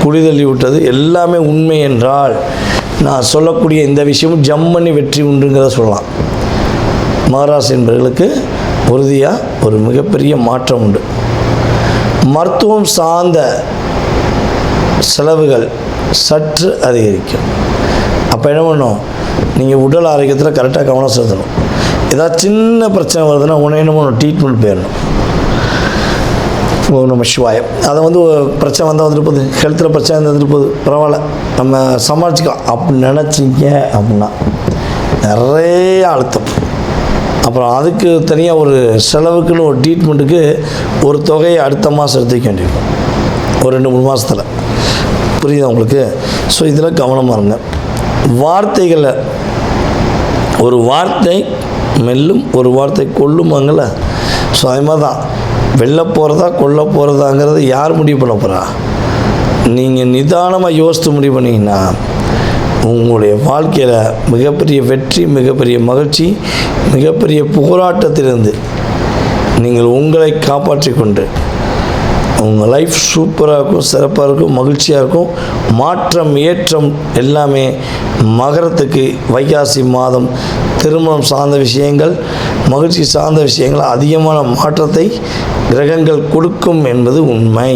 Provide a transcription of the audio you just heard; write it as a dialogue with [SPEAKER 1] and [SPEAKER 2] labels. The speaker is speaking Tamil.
[SPEAKER 1] குளிதள்ளி விட்டது எல்லாமே உண்மை என்றால் நான் சொல்லக்கூடிய இந்த விஷயமும் ஜம்மனி வெற்றி உண்டுங்கிறத சொல்லலாம். மகராசி என்பவர்களுக்கு உறுதியாக ஒரு மிகப்பெரிய மாற்றம் உண்டு. மருத்துவம் சார்ந்த செலவுகள் சற்று அதிகரிக்கும். அப்போ என்ன பண்ணணும், நீங்கள் உடல் ஆரோக்கியத்தில் கரெக்டாக கவனம் செலுத்தணும். ஏதாவது சின்ன பிரச்சனை வருதுன்னா உடனே என்ன பண்ணணும், ட்ரீட்மெண்ட் போயிடணும். நம்ம சிவாயம் அதை பிரச்சனை வந்தால் வந்துட்டு போகுது, ஹெல்த்தில் பிரச்சனை வந்துட்டு போகுது, பரவாயில்ல நம்ம சமாளிச்சிக்கலாம் அப்படின்னு நினச்சிங்க அப்படின்னா நிறைய அழுத்தம். அப்புறம் அதுக்கு தனியாக ஒரு செலவுக்குன்னு ஒரு ட்ரீட்மெண்ட்டுக்கு ஒரு தொகையை அடுத்த மாதம் எடுத்துக்க வேண்டியிருக்கும், ஒரு 2-3 மாதத்தில். புரியுதா உங்களுக்கு? ஸோ இதில் கவனமாக இருங்க. வார்த்தைகளில் ஒரு வார்த்தை மெல்லும் ஒரு வார்த்தை கொல்லுமாங்கள்ல. ஸோ அதே மாதிரி தான் வெளில போகிறதா கொல்ல போகிறதாங்கிறது யார் முடிவு பண்ண போகிறா? நீங்கள் நிதானமாக யோசித்து முடிவு பண்ணிங்கன்னா உங்களுடைய வாழ்க்கையில் மிகப்பெரிய வெற்றி, மிகப்பெரிய மகிழ்ச்சி, மிகப்பெரிய போராட்டத்திலிருந்து நீங்கள் உங்களை காப்பாற்றி கொண்டு உங்கள் லைஃப் சூப்பராக இருக்கும், சிறப்பாக இருக்கும், மகிழ்ச்சியாக இருக்கும். மாற்றம் ஏற்றம் எல்லாமே மகரத்துக்கு வைகாசி மாதம் திருமணம் சார்ந்த விஷயங்கள், மகிழ்ச்சி சார்ந்த விஷயங்கள் அதிகமான மாற்றத்தை கிரகங்கள் கொடுக்கும் என்பது உண்மை.